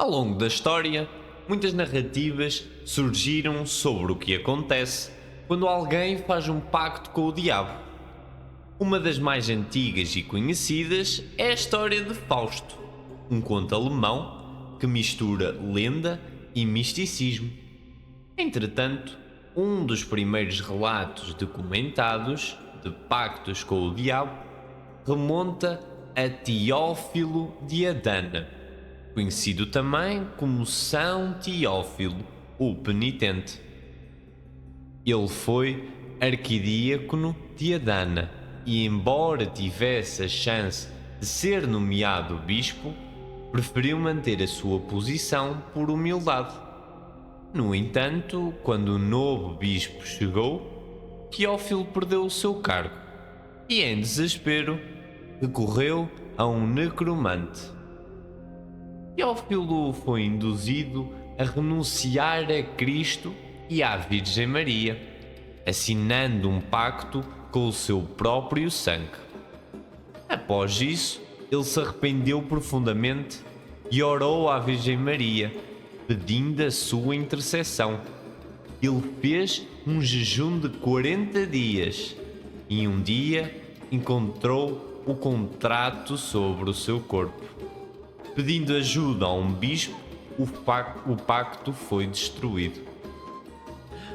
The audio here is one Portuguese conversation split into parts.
Ao longo da história, muitas narrativas surgiram sobre o que acontece quando alguém faz um pacto com o diabo. Uma das mais antigas e conhecidas é a história de Fausto, um conto alemão que mistura lenda e misticismo. Entretanto, um dos primeiros relatos documentados de pactos com o diabo remonta a Teófilo de Adana, conhecido também como São Teófilo, o Penitente. Ele foi arquidiácono de Adana e, embora tivesse a chance de ser nomeado bispo, preferiu manter a sua posição por humildade. No entanto, quando o novo bispo chegou, Teófilo perdeu o seu cargo e, em desespero, recorreu a um necromante. Teófilo foi induzido a renunciar a Cristo e à Virgem Maria, assinando um pacto com o seu próprio sangue. Após isso, ele se arrependeu profundamente e orou à Virgem Maria, pedindo a sua intercessão. Ele fez um jejum de 40 dias e um dia encontrou o contrato sobre o seu corpo. Pedindo ajuda a um bispo, o pacto foi destruído.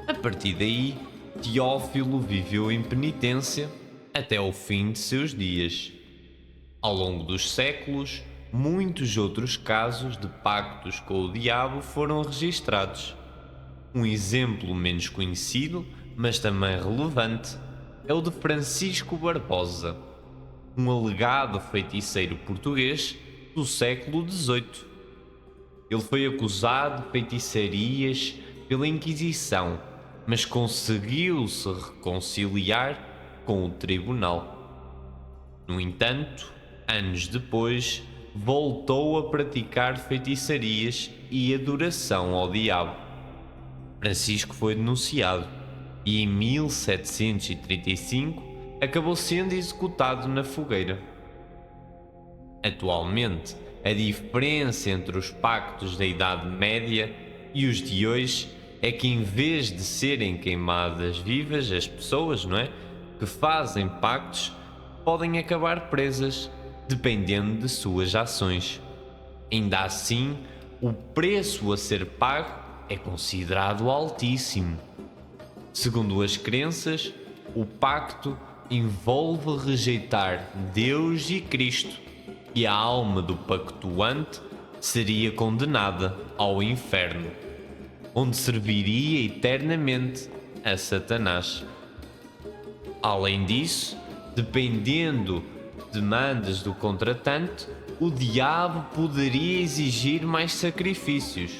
A partir daí, Teófilo viveu em penitência até o fim de seus dias. Ao longo dos séculos, muitos outros casos de pactos com o diabo foram registrados. Um exemplo menos conhecido, mas também relevante, é o de Francisco Barbosa, um alegado feiticeiro português do século XVIII. Ele foi acusado de feitiçarias pela Inquisição, mas conseguiu se reconciliar com o tribunal. No entanto, anos depois, voltou a praticar feitiçarias e adoração ao diabo. Francisco foi denunciado e, em 1735, acabou sendo executado na fogueira. Atualmente, a diferença entre os pactos da Idade Média e os de hoje é que, em vez de serem queimadas vivas, as pessoas, que fazem pactos podem acabar presas, dependendo de suas ações. Ainda assim, o preço a ser pago é considerado altíssimo. Segundo as crenças, o pacto envolve rejeitar Deus e Cristo, e a alma do pactuante seria condenada ao inferno, onde serviria eternamente a Satanás. Além disso, dependendo de demandas do contratante, o diabo poderia exigir mais sacrifícios,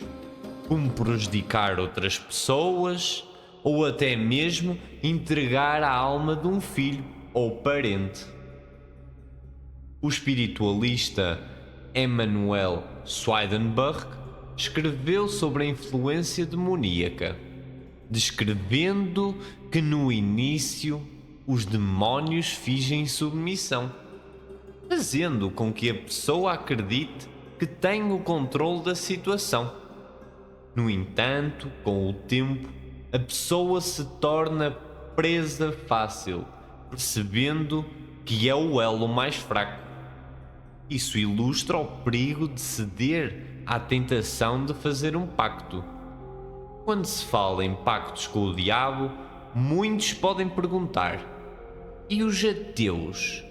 como prejudicar outras pessoas ou até mesmo entregar a alma de um filho ou parente. O espiritualista Emanuel Swedenborg escreveu sobre a influência demoníaca, descrevendo que no início os demónios fingem submissão, fazendo com que a pessoa acredite que tem o controle da situação. No entanto, com o tempo, a pessoa se torna presa fácil, percebendo que é o elo mais fraco. Isso ilustra o perigo de ceder à tentação de fazer um pacto. Quando se fala em pactos com o diabo, muitos podem perguntar: e os ateus?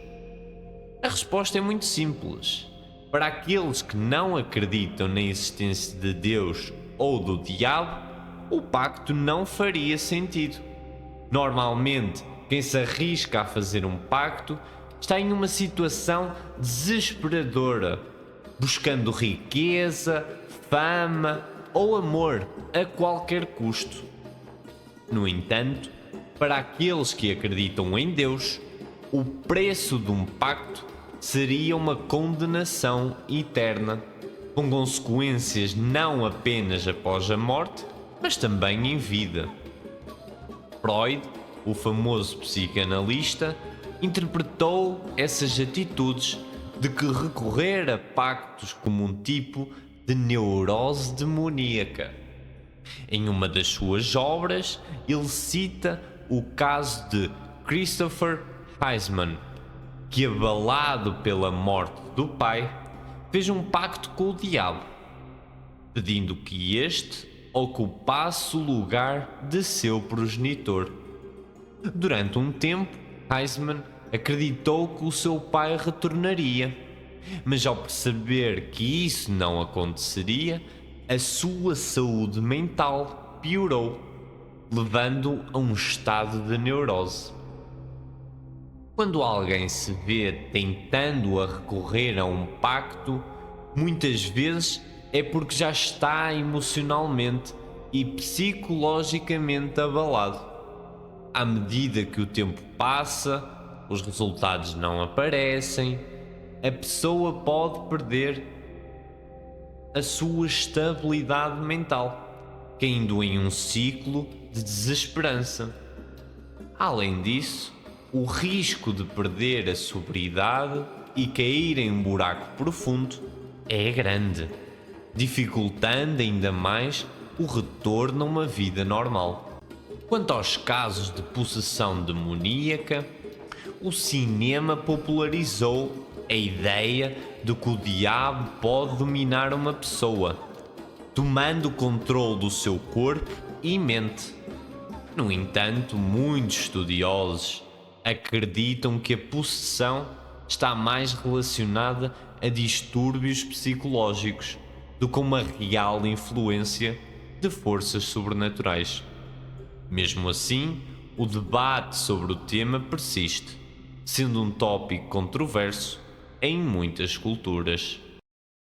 A resposta é muito simples. Para aqueles que não acreditam na existência de Deus ou do diabo, o pacto não faria sentido. Normalmente, quem se arrisca a fazer um pacto está em uma situação desesperadora, buscando riqueza, fama ou amor a qualquer custo. No entanto, para aqueles que acreditam em Deus, o preço de um pacto seria uma condenação eterna, com consequências não apenas após a morte, mas também em vida. Freud, o famoso psicanalista, interpretou essas atitudes de que recorrer a pactos como um tipo de neurose demoníaca. Em uma das suas obras, ele cita o caso de Christopher Heisman, que, abalado pela morte do pai, fez um pacto com o diabo, pedindo que este ocupasse o lugar de seu progenitor. Durante um tempo, Heisman acreditou que o seu pai retornaria, mas ao perceber que isso não aconteceria, a sua saúde mental piorou, levando-o a um estado de neurose. Quando alguém se vê tentando a recorrer a um pacto, muitas vezes é porque já está emocionalmente e psicologicamente abalado. À medida que o tempo passa, os resultados não aparecem, a pessoa pode perder a sua estabilidade mental, caindo em um ciclo de desesperança. Além disso, o risco de perder a sobriedade e cair em um buraco profundo é grande, dificultando ainda mais o retorno a uma vida normal. Quanto aos casos de possessão demoníaca, o cinema popularizou a ideia de que o diabo pode dominar uma pessoa, tomando o controle do seu corpo e mente. No entanto, muitos estudiosos acreditam que a possessão está mais relacionada a distúrbios psicológicos do que uma real influência de forças sobrenaturais. Mesmo assim, o debate sobre o tema persiste, sendo um tópico controverso em muitas culturas.